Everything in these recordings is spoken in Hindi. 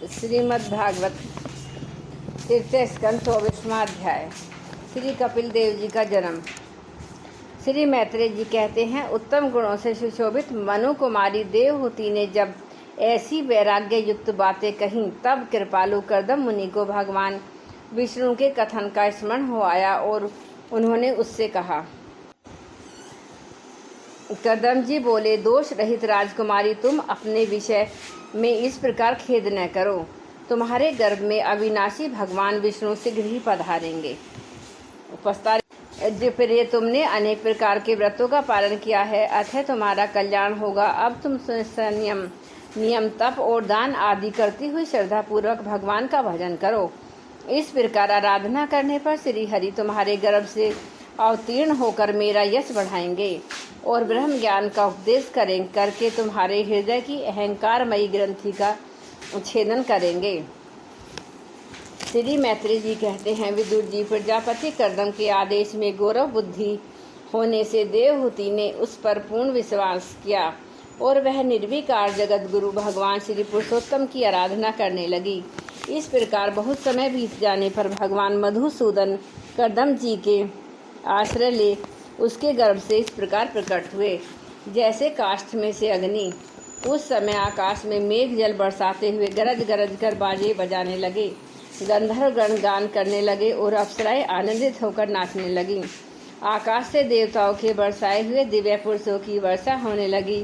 श्रीमद्भागवत तृतीय स्कंद 24वां अध्याय। श्री कपिल देव जी का जन्म। श्री मैत्रेय जी कहते हैं, उत्तम गुणों से सुशोभित मनु कुमारी देवहूति ने जब ऐसी वैराग्य युक्त बातें कहीं, तब कृपालु कर्दम मुनि को भगवान विष्णु के कथन का स्मरण हो आया और उन्होंने उससे कहा। कर्दम जी बोले, दोष रहित राजकुमारी, तुम अपने विषय में इस प्रकार खेद न करो। तुम्हारे गर्भ में अविनाशी भगवान विष्णु शीघ्र ही पधारेंगे। प्रिय, तुमने अनेक प्रकार के व्रतों का पालन किया है, अतः तुम्हारा कल्याण होगा। अब तुम संयम, नियम, तप और दान आदि करती हुई श्रद्धा पूर्वक भगवान का भजन करो। इस प्रकार आराधना करने पर श्री हरि तुम्हारे गर्भ से अवतीर्ण होकर मेरा यश बढ़ाएंगे और ब्रह्म ज्ञान का उपदेश करके तुम्हारे हृदय की अहंकारमयी ग्रंथि का छेदन करेंगे। श्री मैत्रेय जी कहते हैं, विदुर जी, प्रजापति कर्दम के आदेश में गौरव बुद्धि होने से देवहूति ने उस पर पूर्ण विश्वास किया और वह निर्विकार जगत गुरु भगवान श्री पुरुषोत्तम की आराधना करने लगी। इस प्रकार बहुत समय बीत जाने पर भगवान मधुसूदन कर्दम जी के आश्रय ले उसके गर्भ से इस प्रकार प्रकट हुए, जैसे काष्ठ में से अग्नि। उस समय आकाश में मेघ जल बरसाते हुए गरज गरज कर बाजे बजाने लगे, गंधर्व गण गान करने लगे और अप्सराएं आनंदित होकर नाचने लगीं। आकाश से देवताओं के बरसाए हुए दिव्य पुरुषों की वर्षा होने लगी।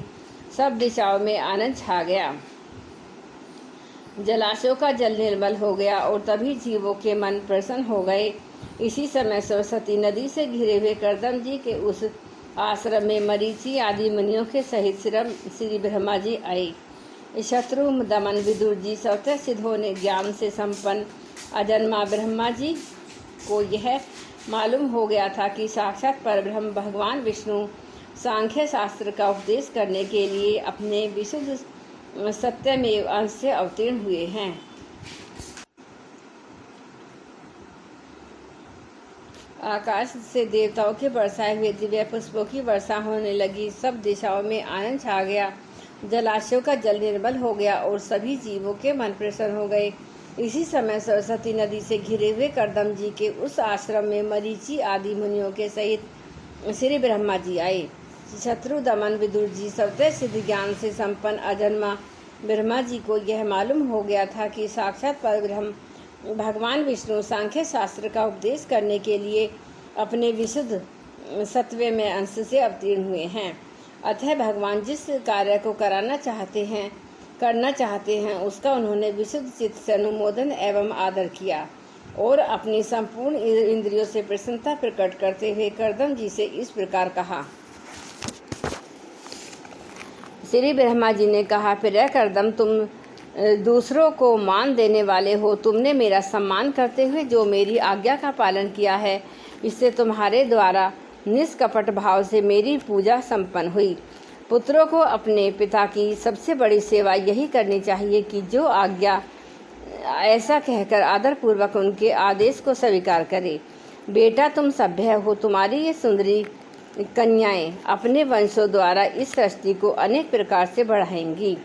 सब दिशाओं में आनंद छा गया। जलाशयों का जल निर्मल हो गया और तभी जीवों के मन प्रसन्न हो गए। इसी समय सरस्वती नदी से घिरे हुए कर्दम जी के उस आश्रम में मरीचि आदि मुनियों के सहित श्री ब्रह्मा जी आए। शत्रु दमन विदुर जी स्वतः सिद्ध होने ज्ञान से संपन्न अजन्मा ब्रह्मा जी को यह मालूम हो गया था कि साक्षात परब्रह्म भगवान विष्णु सांख्य शास्त्र का उपदेश करने के लिए अपने विशुद्ध सत्यमेव अंश से अवतीर्ण हुए हैं। आकाश से देवताओं के बरसाए हुए दिव्य पुष्पों की वर्षा होने लगी। सब दिशाओं में आनंद छा गया। जलाशयों का जल निर्मल हो गया और सभी जीवों के मन प्रसन्न हो गए। इसी समय सरस्वती नदी से घिरे हुए कर्दम जी के उस आश्रम में मरीचि आदि मुनियों के सहित श्री ब्रह्मा जी आए। शत्रु दमन विदुर जी स्वतः सिद्ध ज्ञान से संपन्न अजन्मा ब्रह्मा जी को यह मालूम हो गया था कि साक्षात परब्रह्म भगवान विष्णु सांख्य शास्त्र का उपदेश करने के लिए अपने विशुद्ध सत्व में अंश से अवतीर्ण हुए हैं। अतः भगवान जिस कार्य को करना चाहते हैं उसका उन्होंने विशुद्ध चित्त से अनुमोदन एवं आदर किया और अपनी संपूर्ण इंद्रियों से प्रसन्नता प्रकट करते हुए कर्दम जी से इस प्रकार कहा। श्री ब्रह्मा जी ने कहा, प्रिय कर्दम, तुम दूसरों को मान देने वाले हो। तुमने मेरा सम्मान करते हुए जो मेरी आज्ञा का पालन किया है, इससे तुम्हारे द्वारा निष्कपट भाव से मेरी पूजा संपन्न हुई। पुत्रों को अपने पिता की सबसे बड़ी सेवा यही करनी चाहिए कि जो आज्ञा ऐसा कहकर आदरपूर्वक उनके आदेश को स्वीकार करे। बेटा, तुम सभ्य हो। तुम्हारी ये सुंदरी कन्याएं अपने वंशों द्वारा इस सृष्टि को अनेक प्रकार से बढ़ाएंगी।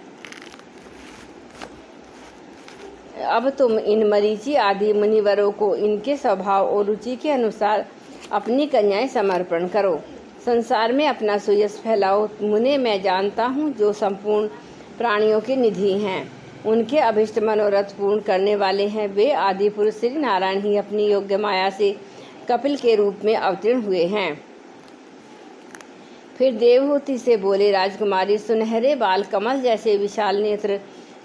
अब तुम इन मरीचि आदि मुनिवरों को इनके स्वभाव और रुचि के अनुसार अपनी कन्याएं समर्पण करो। संसार में अपना सुयश फैलाओ। मुने, मैं जानता हूँ जो संपूर्ण प्राणियों के निधि हैं, उनके अभिष्ट मनोरथ पूर्ण करने वाले हैं। वे आदि पुरुष श्री नारायण ही अपनी योग्य माया से कपिल के रूप में अवतीर्ण हुए हैं। फिर देवहूति से बोले, राजकुमारी, सुनहरे बाल, कमल जैसे विशाल नेत्र,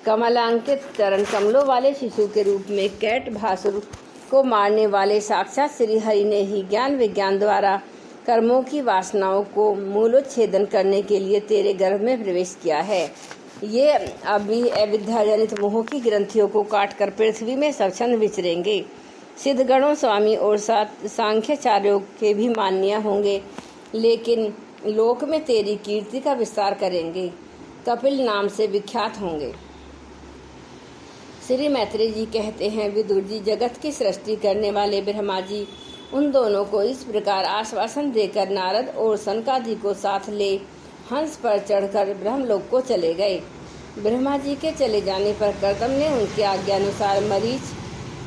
कमलांकित चरण कमलों वाले शिशु के रूप में कैट भासुर को मारने वाले साक्षात श्री हरि ने ही ज्ञान विज्ञान द्वारा कर्मों की वासनाओं को मूलोच्छेदन करने के लिए तेरे गर्भ में प्रवेश किया है। ये अभी अविद्याजनित मोह की ग्रंथियों को काटकर पृथ्वी में स्वच्छंद विचरेंगे। सिद्धगणों, स्वामी और सांख्याचार्यों के भी मान्य होंगे, लेकिन लोक में तेरी कीर्ति का विस्तार करेंगे। कपिल नाम से विख्यात होंगे। श्री मैत्रेय जी कहते हैं, विदुर जी, जगत की सृष्टि करने वाले ब्रह्मा जी उन दोनों को इस प्रकार आश्वासन देकर नारद और सनकादि को साथ ले हंस पर चढ़कर ब्रह्मलोक को चले गए। ब्रह्मा जी के चले जाने पर कर्दम ने उनके आज्ञानुसार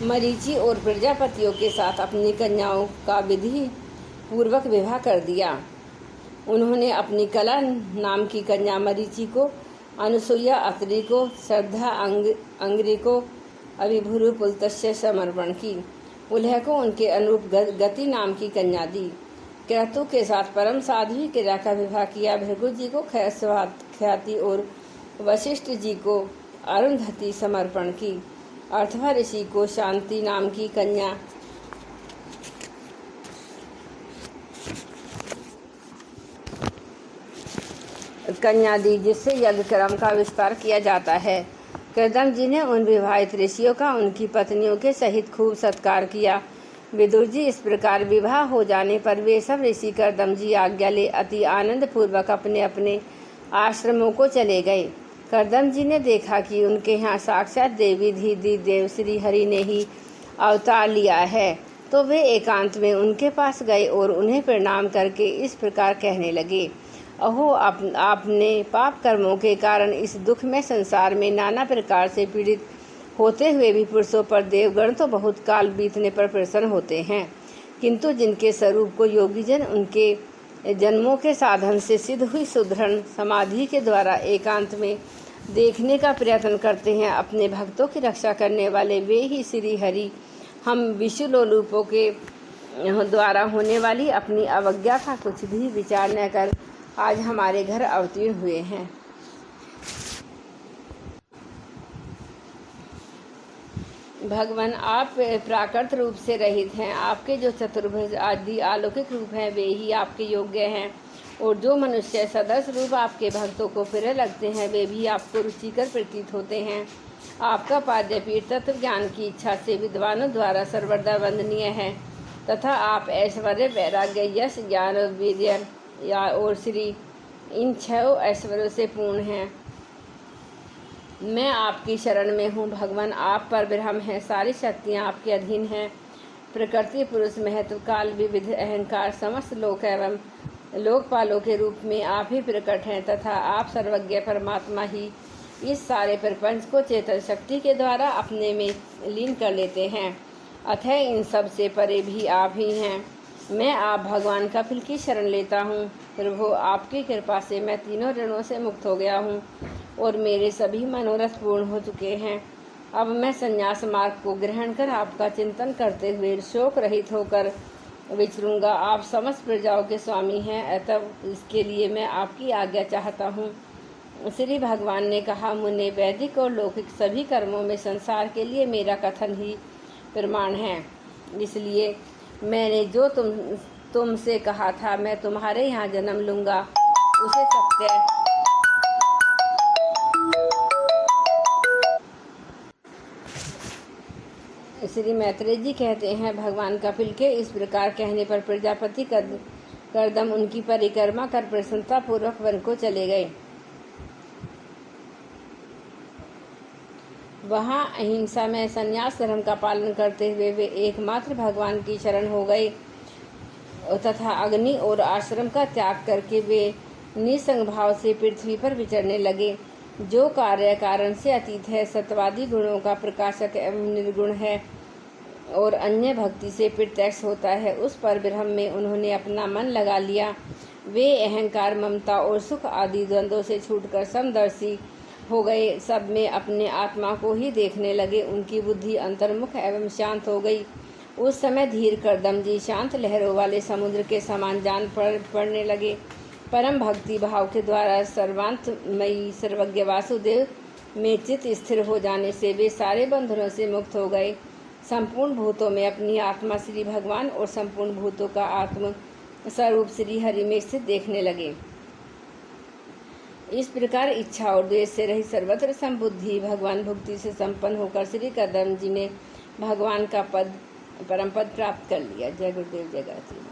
मरीचि और प्रजापतियों के साथ अपनी कन्याओं का विधि पूर्वक विवाह कर दिया। उन्होंने अपनी कला नाम की कन्या मरीचि को, अनुसुईया अत्रि को, श्रद्धा अंग्री को अभिभुरु पुलत्स्य समर्पण की। उल्ह को उनके अनुरूप गति नाम की कन्या दी। क्रतु के साथ परम साध्वी क्रिया का विवाह किया। भृगु जी को ख्याति और वशिष्ठ जी को अरुंधति समर्पण की। अर्थवा ऋषि को शांति नाम की कन्या दी, जिससे यज्ञ क्रम का विस्तार किया जाता है। कर्दम जी ने उन विवाहित ऋषियों का उनकी पत्नियों के सहित खूब सत्कार किया। विदुर जी इस प्रकार विवाह हो जाने पर वे सब ऋषि कर्दम जी आज्ञा ले अति आनंद पूर्वक अपने अपने आश्रमों को चले गए। कर्दम जी ने देखा कि उनके यहाँ साक्षात देवी धी देव श्री हरि ने ही अवतार लिया है, तो वे एकांत में उनके पास गए और उन्हें प्रणाम करके इस प्रकार कहने लगे, अहो आपने पाप कर्मों के कारण इस दुख में संसार में नाना प्रकार से पीड़ित होते हुए भी पुरुषों पर देवगण तो बहुत काल बीतने पर प्रसन्न होते हैं, किंतु जिनके स्वरूप को योगीजन उनके जन्मों के साधन से सिद्ध हुई सुदृढ़ समाधि के द्वारा एकांत में देखने का प्रयत्न करते हैं, अपने भक्तों की रक्षा करने वाले वे ही श्री हरि हम विषुलोलुपों के द्वारा होने वाली अपनी अवज्ञा का कुछ भी विचार न कर आज हमारे घर अवतीर्ण हुए हैं। भगवान आप प्राकृत रूप से रहित हैं। आपके जो चतुर्भुज आदि अलौकिक रूप हैं वे ही आपके योग्य हैं, और जो मनुष्य सदस्य रूप आपके भक्तों को प्रिय लगते हैं वे भी आपको रुचिकर प्रतीत होते हैं। आपका पाद्यपीठ तत्व ज्ञान की इच्छा से विद्वानों द्वारा सर्वदा वंदनीय है, तथा आप ऐश्वर्य, वैराग्य, यश, ज्ञान और वीर्य और श्री इन 6 ऐश्वर्यों से पूर्ण हैं। मैं आपकी शरण में हूँ। भगवान आप पर ब्रह्म हैं, सारी शक्तियाँ आपके अधीन हैं। प्रकृति, पुरुष, महत्व, काल, विविध, अहंकार, समस्त लोक एवं लोकपालों के रूप में आप ही प्रकट हैं, तथा आप सर्वज्ञ परमात्मा ही इस सारे प्रपंच को चेतन शक्ति के द्वारा अपने में लीन कर लेते हैं। अतः इन सब से परे भी आप ही हैं। मैं आप भगवान कपिल की शरण लेता हूँ। प्रभु, आपकी कृपा से मैं तीनों ऋणों से मुक्त हो गया हूँ और मेरे सभी मनोरथ पूर्ण हो चुके हैं। अब मैं संन्यास मार्ग को ग्रहण कर आपका चिंतन करते हुए शोक रहित होकर विचरूंगा। आप समस्त प्रजाओं के स्वामी हैं, अतः इसके लिए मैं आपकी आज्ञा चाहता हूँ। श्री भगवान ने कहा, मुने, वैदिक और लौकिक सभी कर्मों में संसार के लिए मेरा कथन ही प्रमाण है। इसलिए मैंने जो तुमसे कहा था मैं तुम्हारे यहाँ जन्म लूँगा, उसे सत्य श्री मैत्रेय जी कहते हैं, भगवान कपिल के इस प्रकार कहने पर प्रजापति कर्दम उनकी परिक्रमा कर प्रसन्नता पूर्वक वन को चले गए। वहाँ अहिंसा में संन्यास धर्म का पालन करते हुए वे एकमात्र भगवान की शरण हो गए तथा अग्नि और आश्रम का त्याग करके वे निसंग भाव से पृथ्वी पर विचरने लगे। जो कार्य कारण से अतीत है, सत्वादी गुणों का प्रकाशक एवं निर्गुण है और अन्य भक्ति से प्रत्यक्ष होता है, उस पर ब्रह्म में उन्होंने अपना मन लगा लिया। वे अहंकार, ममता और सुख आदि द्वंद्वों से छूटकर समदर्शी हो गए। सब में अपने आत्मा को ही देखने लगे। उनकी बुद्धि अंतर्मुख एवं शांत हो गई। उस समय धीर कर्दम जी शांत लहरों वाले समुद्र के समान जान पड़ने लगे। परम भक्ति भाव के द्वारा सर्वांतमयी सर्वज्ञ वासुदेव में चित्त स्थिर हो जाने से वे सारे बंधनों से मुक्त हो गए। संपूर्ण भूतों में अपनी आत्मा श्री भगवान और संपूर्ण भूतों का आत्म स्वरूप श्री हरि में स्थित देखने लगे। इस प्रकार इच्छा और द्वेष से रही सर्वत्र संबुद्धि भगवान भक्ति से संपन्न होकर श्री कर्दम जी ने भगवान का परम पद प्राप्त कर लिया। जय गुरुदेव, जय गायत्री।